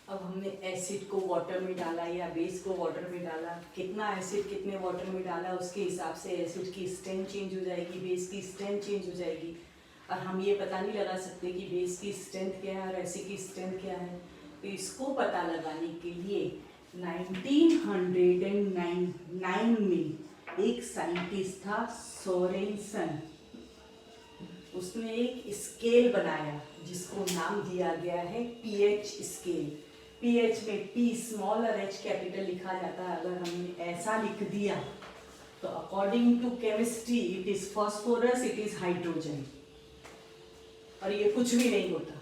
अब हमने एसिड को वाटर में डाला या बेस को वाटर में डाला, कितना एसिड कितने वाटर में डाला उसके हिसाब से एसिड की स्ट्रेंथ चेंज हो जाएगी, बेस की स्ट्रेंथ चेंज हो जाएगी। और हम ये पता नहीं लगा सकते कि बेस की स्ट्रेंथ क्या है और एसिड की स्ट्रेंथ क्या है। तो इसको पता लगाने के लिए 1909 में एक साइंटिस्ट था सोरेनसन, उसने एक स्केल बनाया जिसको नाम दिया गया है पीएच स्केल। पीएच में पी स्मॉल और एच कैपिटल लिखा जाता है। अगर हमने ऐसा लिख दिया तो according to chemistry it is phosphorus, it is hydrogen, और ये कुछ भी नहीं होता।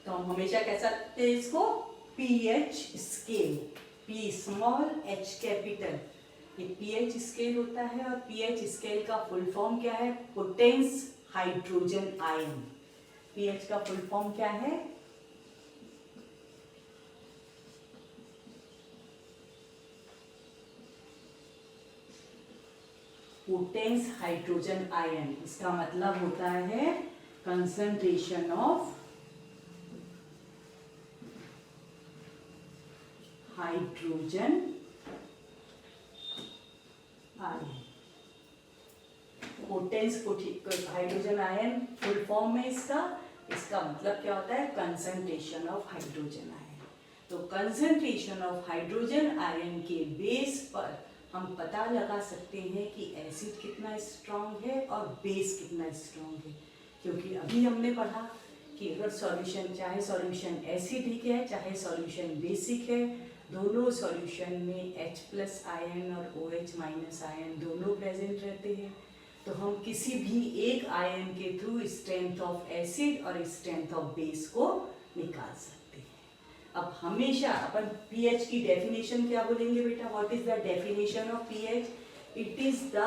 तो हम हमेशा कैसा लिखते हैं इसको, pH scale, P small H capital, ये पीएच स्केल होता है। और पीएच स्केल का फुल फॉर्म क्या है, पोटेंस हाइड्रोजन आयन। पीएच का फुल फॉर्म क्या है, पोटेंस हाइड्रोजन आयन। इसका मतलब होता है concentration of hydrogen ion. Potence hydrogen ion full form है इसका मतलब क्या होता है, कंसंट्रेशन ऑफ हाइड्रोजन आयन। तो कंसंट्रेशन ऑफ हाइड्रोजन आयन के बेस पर हम पता लगा सकते हैं कि एसिड कितना स्ट्रॉन्ग है और बेस कितना स्ट्रॉन्ग है। क्योंकि अभी हमने पढ़ा कि अगर सॉल्यूशन, चाहे सॉल्यूशन एसिडिक है चाहे सॉल्यूशन बेसिक है, दोनों सॉल्यूशन में H+ आयन और OH- आयन दोनों प्रेजेंट रहते हैं। तो हम किसी भी एक आयन के थ्रू स्ट्रेंथ ऑफ एसिड और स्ट्रेंथ ऑफ बेस को निकाल सकते हैं। अब हमेशा अपन पीएच की डेफिनेशन क्या बोलेंगे बेटा, what is the definition of pH, it is the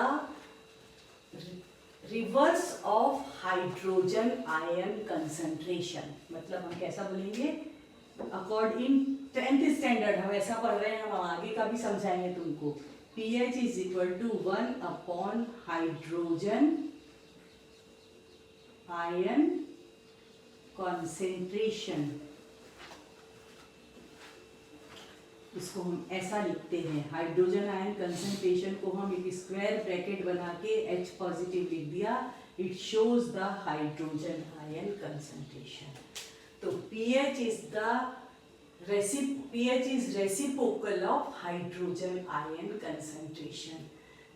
reverse of hydrogen ion concentration. मतलब हम कैसा बोलेंगे, अकॉर्डिंग 10th स्टैंडर्ड हम ऐसा पढ़ रहे हैं, हम आगे का भी समझाएंगे तुमको। pH is equal to 1 upon hydrogen ion concentration. इसको हम ऐसा लिखते हैं, हाइड्रोजन आयन कंसेंट्रेशन को हम एक स्क्वायर ब्रैकेट बना के H पॉजिटिव लिख दिया, it shows the hydrogen ion concentration. तो pH is reciprocal of hydrogen ion concentration.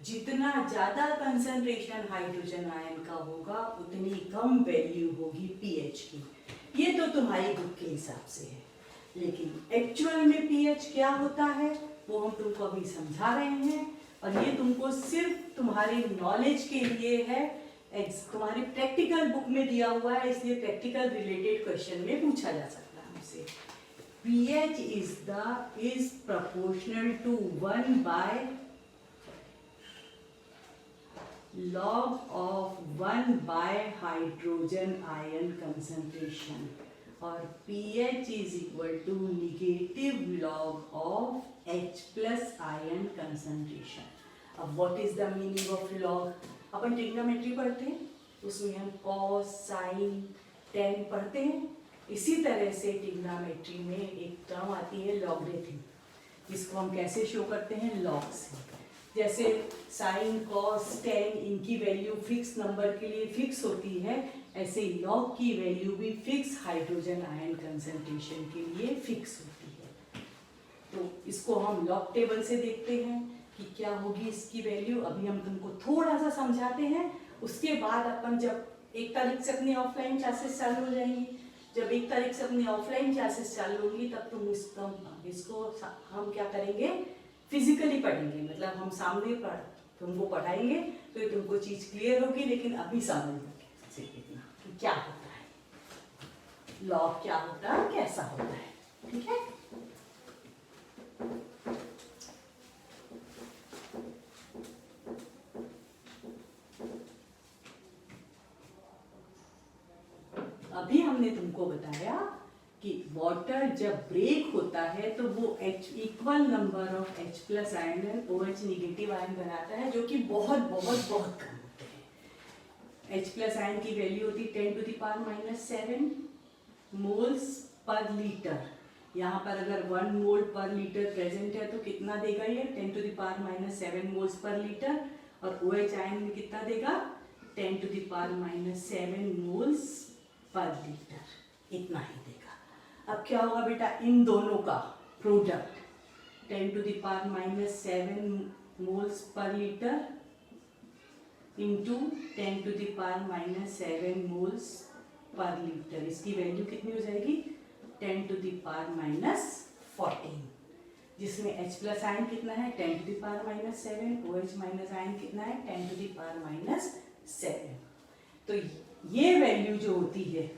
जितना ज्यादा कंसेंट्रेशन हाइड्रोजन आयन का होगा उतनी कम वैल्यू होगी pH की। ये तो तुम्हारी बुक के हिसाब से है, लेकिन एक्चुअल में pH क्या होता है वो हम तुमको अभी समझा रहे हैं। और ये तुमको सिर्फ तुम्हारे नॉलेज के लिए है, तुम्हारी प्रैक्टिकल बुक में दिया हुआ है, इसलिए प्रैक्टिकल रिलेटेड क्वेश्चन में पूछा जा सकता है हमसे। pH is proportional to 1 by log of 1 by hydrogen ion concentration, और pH is equal to negative log of H+ ion concentration. अब what is the meaning of log? Upon trigonometry पढ़ते हैं, उसमें हम cos, sin, tan पढ़ते हैं। इसी तरह से ट्रिग्नोमेट्री में एक टर्म आती है लॉगरिथम, जिसको हम कैसे शो करते हैं, लॉग से। जैसे साइन, कॉस, टेन इनकी वैल्यू फिक्स नंबर के लिए फिक्स होती है, ऐसे लॉग की वैल्यू भी फिक्स हाइड्रोजन आयन कंसंट्रेशन के लिए फिक्स होती है। तो इसको हम लॉग टेबल से देखते हैं कि क्या होगी इसकी वैल्यू। अभी हम तुमको थोड़ा सा समझाते हैं, उसके बाद अपन जब 1 तारीख से अपनी ऑफलाइन क्लासेस चालू हो जाएंगी, जब 1 तारीख से अपनी ऑफलाइन क्लासेस चालू होंगी तब तुम इसको हम क्या करेंगे, फिजिकली पढ़ेंगे। मतलब हम सामने तुमको पढ़ाएंगे तो ये तुमको चीज क्लियर होगी, लेकिन अभी समझ लो कि क्या होता है लॉग, क्या होता है, कैसा होता है। ठीक है, अभी हमने तुमको बताया कि वाटर जब ब्रेक होता है तो वो equal number of H+ ion and OH negative ion बनाता है, जो कि बहुत बहुत बहुत कम होते हैं। H+ आयन की वैल्यू होती है 10⁻⁻⁷ मोल्स पर लीटर। यहाँ पर अगर 1 मोल पर लीटर प्रेजेंट है तो कितना देगा ये 10⁻⁻7 मोल्स पर लीटर, और OH आयन में कितना देगा 10⁻⁻7 मोल्स पर लीटर, इतना ही देगा। अब क्या होगा बेटा, इन दोनों का product 10⁻⁻7 moles per litre into 10⁻⁻7 moles per litre, इसकी वैल्यू कितनी हो जाएगी 10⁻⁻14, जिसमें H प्लस आयन कितना है 10⁻⁻7, OH माइनस आयन कितना है 10⁻⁻7। तो ये वैल्यू जो होती है,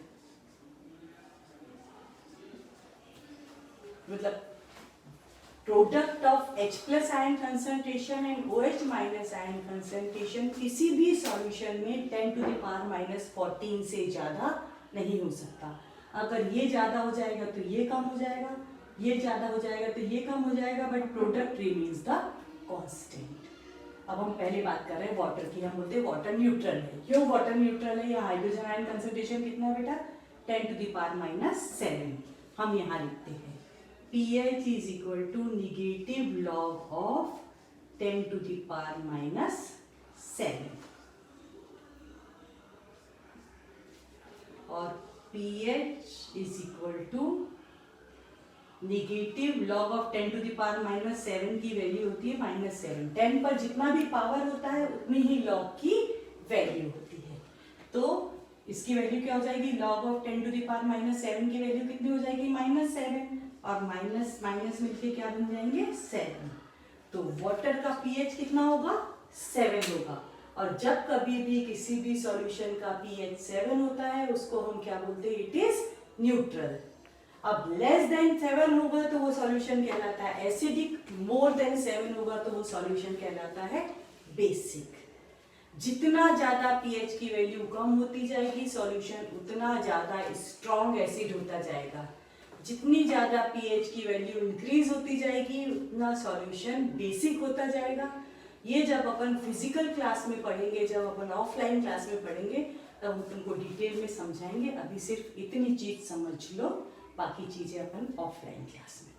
मतलब product of H plus ion concentration and OH minus ion concentration किसी भी सॉल्यूशन में 10⁻⁻14 से ज्यादा नहीं हो सकता। अगर ये ज्यादा हो जाएगा तो ये कम हो जाएगा, ये ज्यादा हो जाएगा तो ये कम हो जाएगा, but product remains the constant. अब हम पहले बात कर रहे हैं वाटर की, हम बोलते हैं वाटर न्यूट्रल है। क्यों वाटर न्यूट्रल है? यहाँ हाइड्रोजन आयन कंसंट्रेशन कितना है बेटा 10⁻⁻7। हम यहाँ लिखते हैं pH is equal to negative log of 10⁻⁻7 और pH is equal to negative log of 10⁻⁻7 की वैल्यू होती है -7। 10 पर जितना भी पावर होता है उतनी ही लॉग की वैल्यू होती है। तो इसकी वैल्यू क्या हो जाएगी, लॉग ऑफ 10⁻⁻7 की वैल्यू कितनी हो जाएगी -7, और माइनस माइनस मिलके क्या बन जाएंगे 7। तो वाटर का pH कितना होगा 7 होगा, और जब कभी भी किसी भी सॉल्यूशन का pH 7 होता है उसको हम क्या बोलते हैं, इट इज न्यूट्रल। अब लेस देन 7 होगा तो वो सॉल्यूशन कहलाता है एसिडिक, मोर देन 7 होगा तो वो सॉल्यूशन कहलाता है बेसिक। जितना ज्यादा pH की वैल्यू कम होती जाएगी सॉल्यूशन उतना ज्यादा स्ट्रॉन्ग एसिड होता जाएगा, जितनी ज्यादा pH की वैल्यू इंक्रीज होती जाएगी उतना सॉल्यूशन बेसिक होता जाएगा। ये जब अपन फिजिकल क्लास में पढ़ेंगे, जब अपन ऑफलाइन क्लास में पढ़ेंगे तब हम तुमको डिटेल में समझाएंगे। अभी सिर्फ इतनी चीज समझ लो, बाकी चीजें अपन ऑफलाइन क्लास में